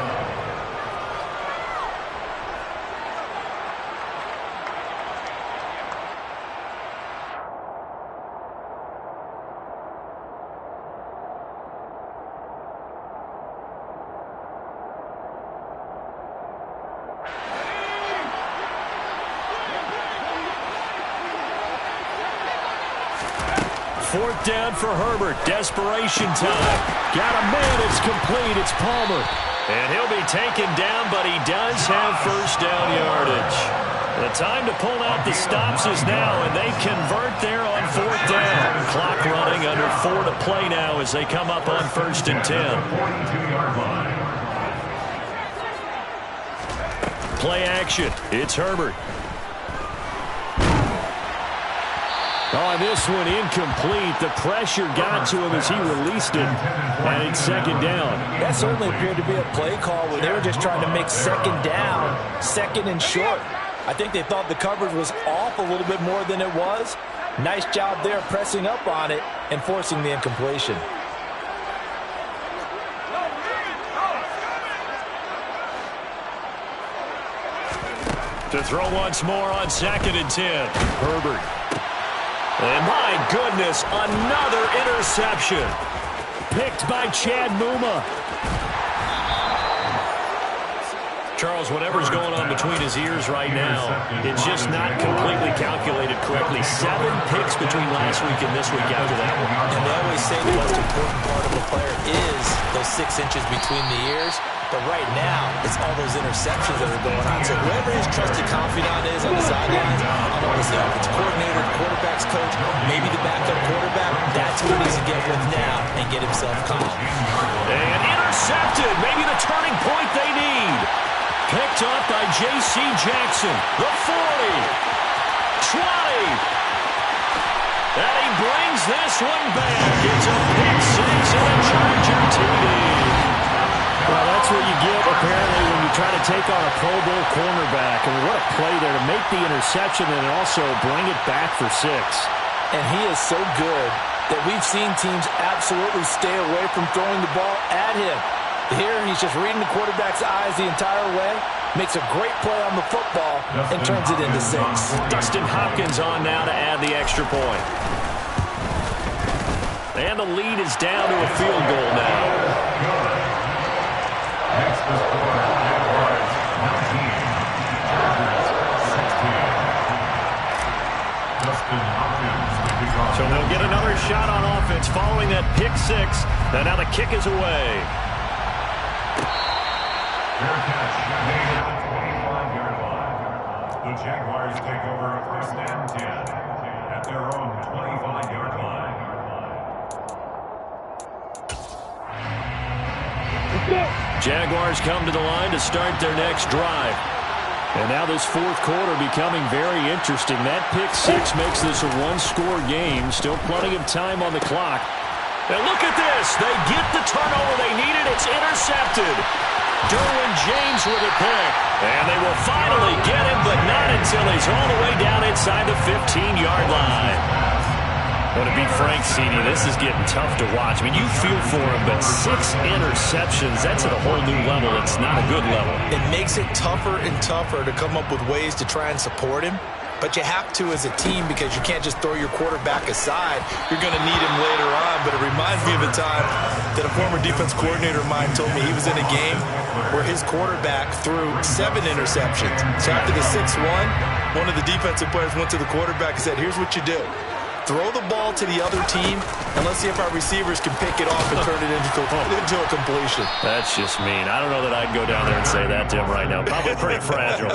Fourth down for Herbert. Desperation time. Got a man. It's complete. It's Palmer. And he'll be taken down, but he does have first down yardage. The time to pull out the stops is now, and they convert there on 4th down. Clock running, under 4 to play now as they come up on 1st and 10. Play action. It's Herbert. On this one, incomplete. The pressure got to him as he released it, and it's 2nd down. That certainly appeared to be a play call where they were just trying to make 2nd down, 2nd and short. I think they thought the coverage was off a little bit more than it was. Nice job there pressing up on it and forcing the incompletion. To throw once more on 2nd and 10. Herbert. And my goodness, another interception. Picked by Chad Muma. Charles, whatever's going on between his ears right now, it's just not completely calculated correctly. 7 picks between last week and this week after that one. And they always say the most important part of a player is those 6 inches between the ears. But right now, it's all those interceptions that are going on. So whoever his trusted confidant is on the sidelines, I don't know if it's the offensive coordinator, the quarterback's coach, maybe the backup quarterback, that's who he needs to get with now and get himself calm. And intercepted. Maybe the turning point they need. Picked up by J.C. Jackson, the 40. 20. And he brings this one back. It's a pick six and a Charger TD. Well, that's what you get, apparently, when you try to take on a Pro Bowl cornerback. I mean, what a play there to make the interception and also bring it back for 6. And he is so good that we've seen teams absolutely stay away from throwing the ball at him. Here, he's just reading the quarterback's eyes the entire way, makes a great play on the football, and turns it into 6. Dustin Hopkins on now to add the extra point. And the lead is down to a field goal now. Next to score, Jaguars 19, Chargers 16. Dustin Hopkins to kick off. So they'll get another shot on offense following that pick six. And now the kick is away. Fair catch made at the 25-yard line. The Jaguars take over first and 10 at their own 25-yard line. Jaguars come to the line to start their next drive. And now this fourth quarter becoming very interesting. That pick six makes this a one-score game. Still plenty of time on the clock. And look at this. They get the turnover they needed. It's intercepted. Derwin James with a pick. And they will finally get him, but not until he's all the way down inside the 15-yard line. But to be frank, CD, this is getting tough to watch. I mean, you feel for him, but 6 interceptions, that's at a whole new level. It's not a good level. It makes it tougher and tougher to come up with ways to try and support him. But you have to as a team because you can't just throw your quarterback aside. You're going to need him later on. But it reminds me of a time that a former defense coordinator of mine told me he was in a game where his quarterback threw 7 interceptions. So after the 6th one of the defensive players went to the quarterback and said, here's what you do. Throw the ball to the other team, and let's see if our receivers can pick it off and turn it into a completion. That's just mean. I don't know that I'd go down there and say that to him right now. Probably pretty fragile.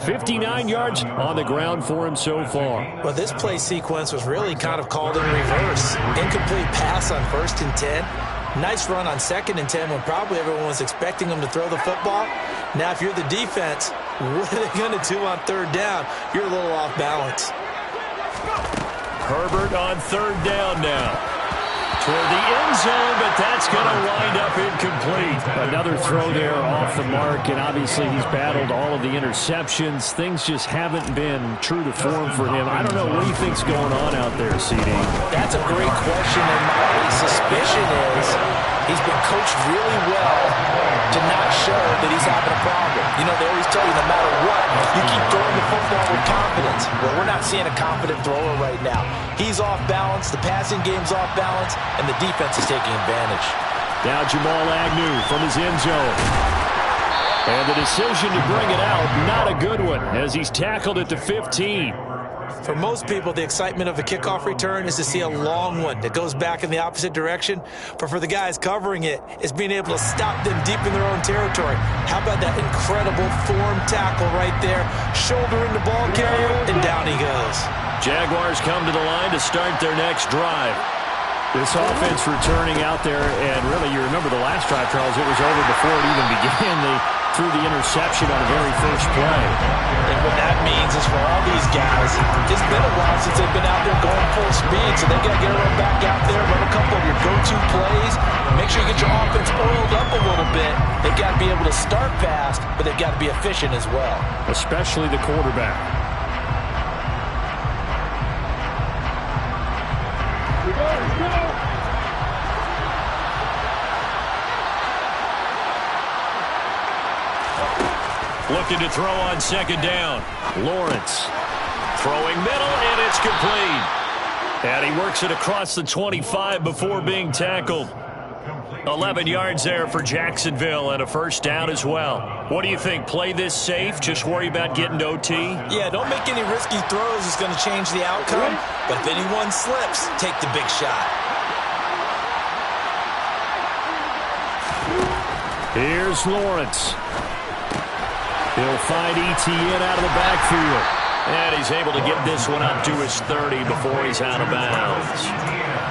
59 yards on the ground for him so far. Well, this play sequence was really kind of called in reverse. Incomplete pass on 1st and 10. Nice run on 2nd and 10 when probably everyone was expecting him to throw the football. Now, if you're the defense, what are they going to do on 3rd down? You're a little off balance. Herbert on 3rd down now. Toward the end zone, but that's going to wind up incomplete. Another throw there off the mark, and obviously he's battled all of the interceptions. Things just haven't been true to form for him. I don't know. What do you think's going on out there, CD? That's a great question, and my suspicion is he's been coached really well to not show that he's having a problem. You know, they always tell you no matter what, you keep throwing the football with confidence. Well, we're not seeing a confident thrower right now. He's off balance, the passing game's off balance, and the defense is taking advantage. Now Jamal Agnew from his end zone. And the decision to bring it out, not a good one, as he's tackled at the 15. For most people, the excitement of a kickoff return is to see a long one that goes back in the opposite direction. But for the guys covering it, it's being able to stop them deep in their own territory. How about that incredible form tackle right there? Shoulder in the ball carrier, and down he goes. Jaguars come to the line to start their next drive. This offense returning out there, and really, you remember the last drive, Charles, it was over before it even began. They threw the interception on the very first play. And what that means is for all these guys, it's been a while since they've been out there going full speed, so they got to get everyone back out there, run a couple of your go-to plays, make sure you get your offense oiled up a little bit. They've got to be able to start fast, but they've got to be efficient as well. Especially the quarterback. Looking to throw on 2nd down. Lawrence throwing middle, and it's complete. And he works it across the 25 before being tackled. 11 yards there for Jacksonville and a first down as well. What do you think? Play this safe? Just worry about getting to OT? Yeah, don't make any risky throws. It's going to change the outcome. But if anyone slips, take the big shot. Here's Lawrence. He'll find Etienne out of the backfield. And he's able to get this one up to his 30 before he's out of bounds.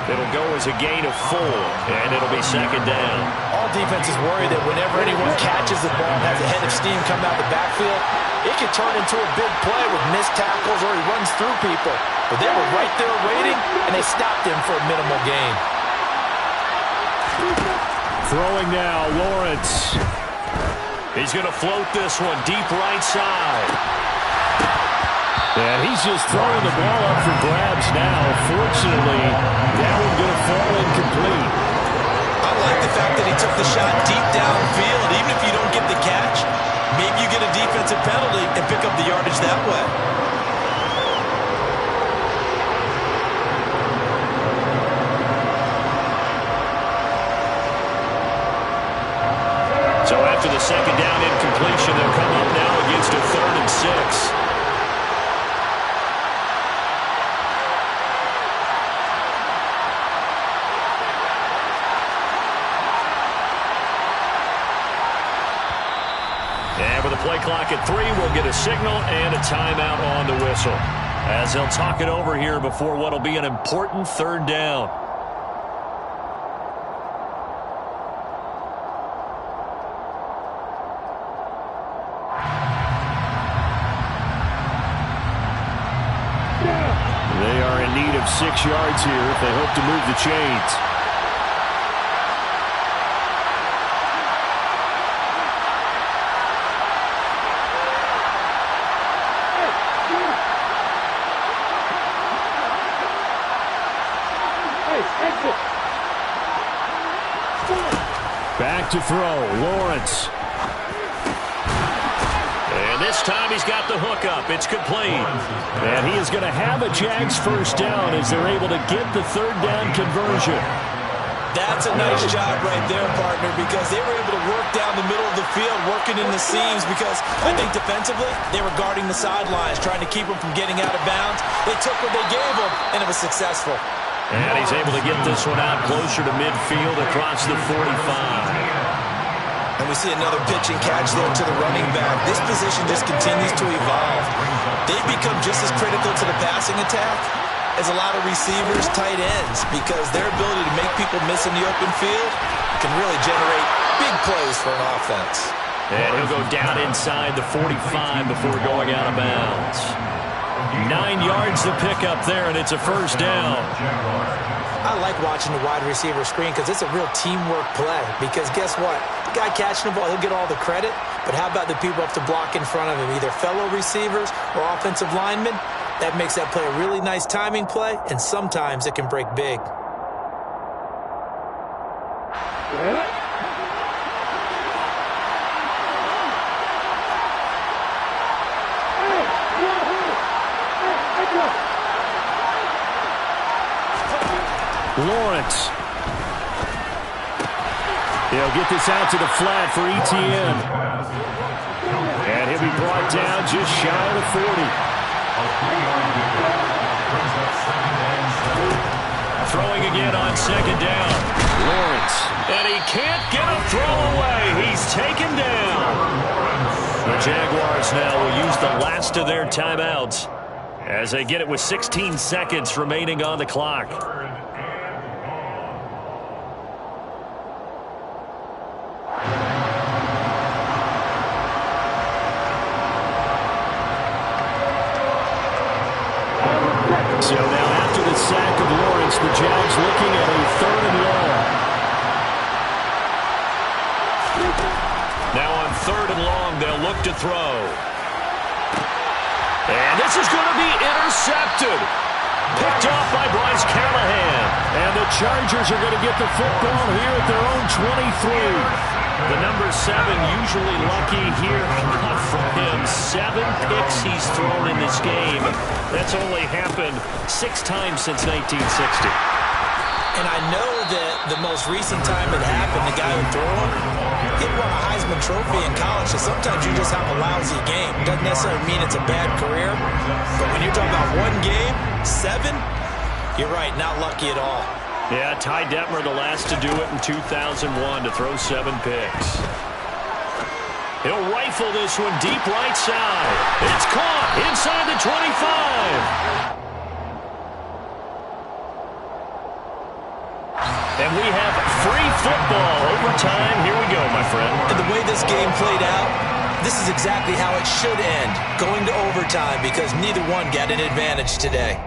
It'll go as a gain of 4, and it'll be 2nd down. all defenses worry that whenever anyone catches the ball and has a head of steam coming out the backfield, it can turn into a big play with missed tackles or he runs through people. But they were right there waiting, and they stopped him for a minimal gain. Throwing now, Lawrence. He's going to float this one deep right side. And he's just throwing the ball up for grabs now. Fortunately, that one going to fall incomplete. I like the fact that he took the shot deep downfield. Even if you don't get the catch, maybe you get a defensive penalty and pick up the yardage that way. So after the second down incompletion, they'll come up now against a 3rd and 6. And with the play clock at 3, we'll get a signal and a timeout on the whistle, as they'll talk it over here before what will be an important 3rd down. They are in need of 6 yards here if they hope to move the chains. Back to throw, Lawrence. And this time he's got the hook up. It's complete. And he is going to have a Jags first down as they're able to get the 3rd down conversion. That's a nice job right there, partner, because they were able to work down the middle of the field, working in the seams, because I think defensively they were guarding the sidelines, trying to keep them from getting out of bounds. They took what they gave them, and it was successful. And he's able to get this one out closer to midfield across the 45. And we see another pitch and catch there to the running back. This position just continues to evolve. They've become just as critical to the passing attack as a lot of receivers, tight ends, because their ability to make people miss in the open field can really generate big plays for an offense. And he'll go down inside the 45 before going out of bounds. 9 yards to pick up there, and it's a first down. I like watching the wide receiver screen because it's a real teamwork play. Because guess what? The guy catching the ball, he'll get all the credit. But how about the people up to block in front of him, either fellow receivers or offensive linemen? That makes that play a really nice timing play, and sometimes it can break big. Lawrence. He'll get this out to the flat for Etienne. And he'll be brought down just shy of the 40. Throwing again on second down. Lawrence. And he can't get a throw away. He's taken down. The Jaguars now will use the last of their timeouts as they get it with 16 seconds remaining on the clock. So now after the sack of Lawrence, the Jags looking at a 3rd and long. Now on 3rd and long, they'll look to throw. And this is going to be intercepted. Picked off by Bryce Callahan. And the Chargers are going to get the football here at their own 23. The number 7 usually lucky here. Not from him. 7 picks he's thrown in this game. That's only happened 6 times since 1960. And I know that the most recent time it happened, the guy who threw him, he won a Heisman Trophy in college. So sometimes you just have a lousy game. Doesn't necessarily mean it's a bad career. But when you're talking about one game, 7, you're right, not lucky at all. Yeah, Ty Detmer the last to do it in 2001 to throw 7 picks. He'll rifle this one deep right side. It's caught inside the 25. And we have free football overtime. Here we go, my friend. And the way this game played out, this is exactly how it should end, going to overtime, because neither one got an advantage today.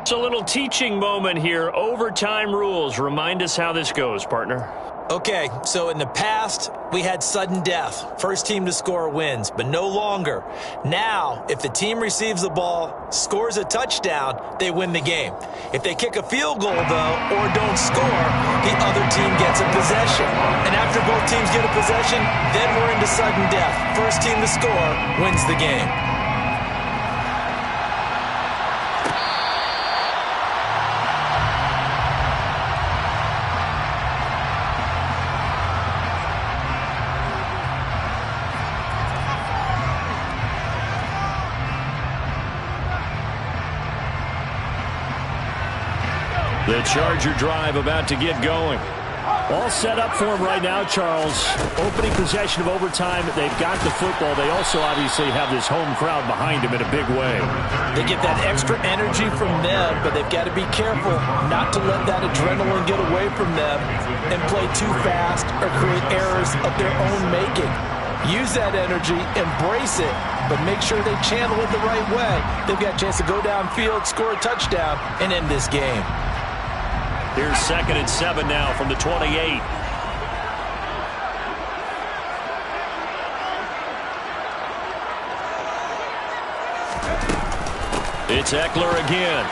It's a little teaching moment here. Overtime rules. Remind us how this goes, partner. Okay, so in the past, we had sudden death. First team to score wins, but no longer. Now, if the team receives the ball, scores a touchdown, they win the game. If they kick a field goal, though, or don't score, the other team gets a possession. And after both teams get a possession, then we're into sudden death. First team to score wins the game. The Charger drive about to get going. All set up for him right now, Charles. Opening possession of overtime. They've got the football. They also obviously have this home crowd behind him in a big way. They get that extra energy from them, but they've got to be careful not to let that adrenaline get away from them and play too fast or create errors of their own making. Use that energy, embrace it, but make sure they channel it the right way. They've got a chance to go downfield, score a touchdown, and end this game. Here's 2nd and 7 now from the 28. It's Eckler again.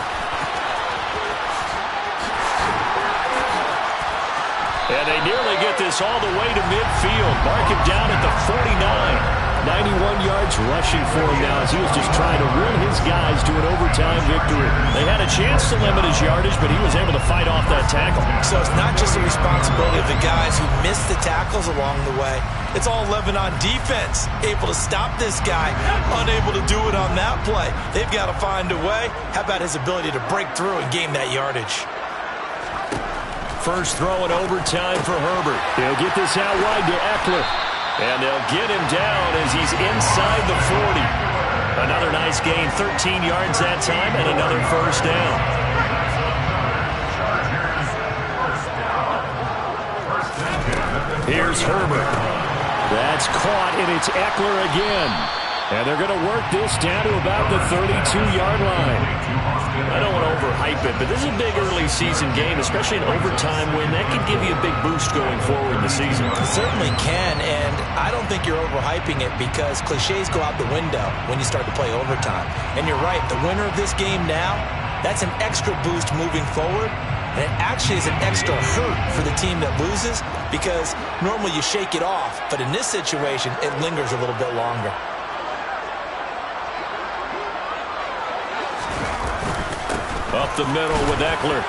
And they nearly get this all the way to midfield. Mark him down at the 49. 91 yards rushing for him now as he was just trying to run his guys to an overtime victory. They had a chance to limit his yardage, but he was able to fight off that tackle. So it's not just the responsibility of the guys who missed the tackles along the way. It's all Lebanon defense, able to stop this guy, unable to do it on that play. They've got to find a way. How about his ability to break through and gain that yardage? First throw in overtime for Herbert. They'll get this out wide to Eckler. And they'll get him down as he's inside the 40. Another nice gain, 13 yards that time, and another first down. Here's Herbert. That's caught, and it's Eckler again. And they're going to work this down to about the 32-yard line. I don't want to overhype it, but this is a big early season game, especially an overtime win. That could give you a big boost going forward in the season. It certainly can, and I don't think you're overhyping it because cliches go out the window when you start to play overtime. And you're right, the winner of this game now, that's an extra boost moving forward. And it actually is an extra hurt for the team that loses because normally you shake it off, but in this situation, it lingers a little bit longer. Up the middle with Eckler.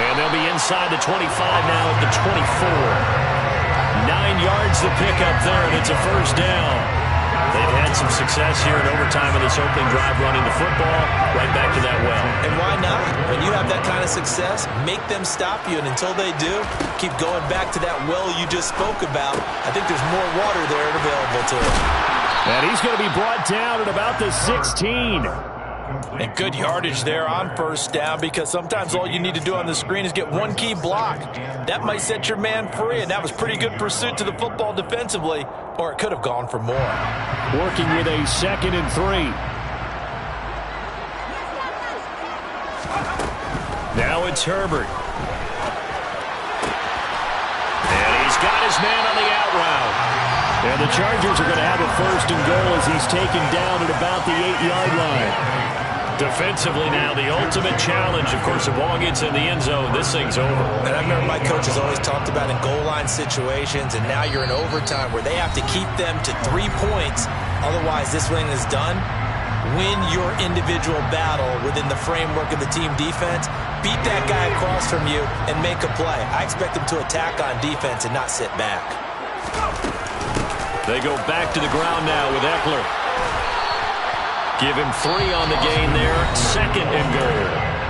And they'll be inside the 25 now at the 24. 9 yards to pick up there, and it's a first down. They've had some success here in overtime in this opening drive running the football right back to that well. And why not? When you have that kind of success, make them stop you, and until they do, keep going back to that well you just spoke about. I think there's more water there available to him. And he's going to be brought down at about the 16. And good yardage there on first down because sometimes all you need to do on the screen is get one key block. That might set your man free, and that was pretty good pursuit to the football defensively, or it could have gone for more. Working with a 2nd and 3. Now it's Herbert. And he's got his man on the out route. And the Chargers are going to have a 1st and goal as he's taken down at about the 8-yard line. Defensively now, the ultimate challenge. Of course, the ball gets in the end zone, this thing's over. And I remember my coach has always talked about in goal line situations, and now you're in overtime where they have to keep them to 3 points. Otherwise, this win is done. Win your individual battle within the framework of the team defense. Beat that guy across from you and make a play. I expect them to attack on defense and not sit back. They go back to the ground now with Eckler. Give him 3 on the gain there. 2nd and goal.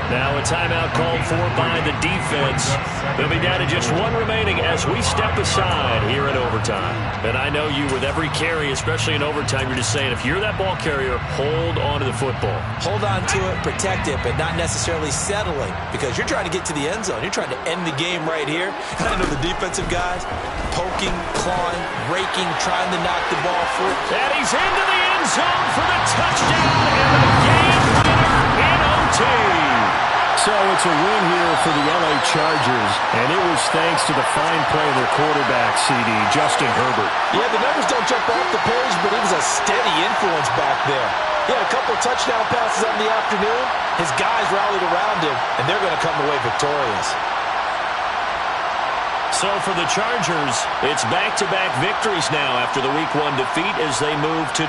Now a timeout called for by the defense. They'll be down to just one remaining as we step aside here in overtime. And I know you, with every carry, especially in overtime, you're just saying, if you're that ball carrier, hold on to the football. Hold on to it, protect it, but not necessarily settling, because you're trying to get to the end zone. You're trying to end the game right here. And I know the defensive guys poking, clawing, raking, trying to knock the ball free. And he's into the end zone for the touchdown and the game winner in OT. So it's a win here for the LA Chargers, and it was thanks to the fine play of their quarterback, CD, Justin Herbert. Yeah, the numbers don't jump off the page, but he was a steady influence back there. He had a couple of touchdown passes on the afternoon. His guys rallied around him, and they're going to come away victorious. So for the Chargers, it's back-to-back victories now after the Week 1 defeat as they move to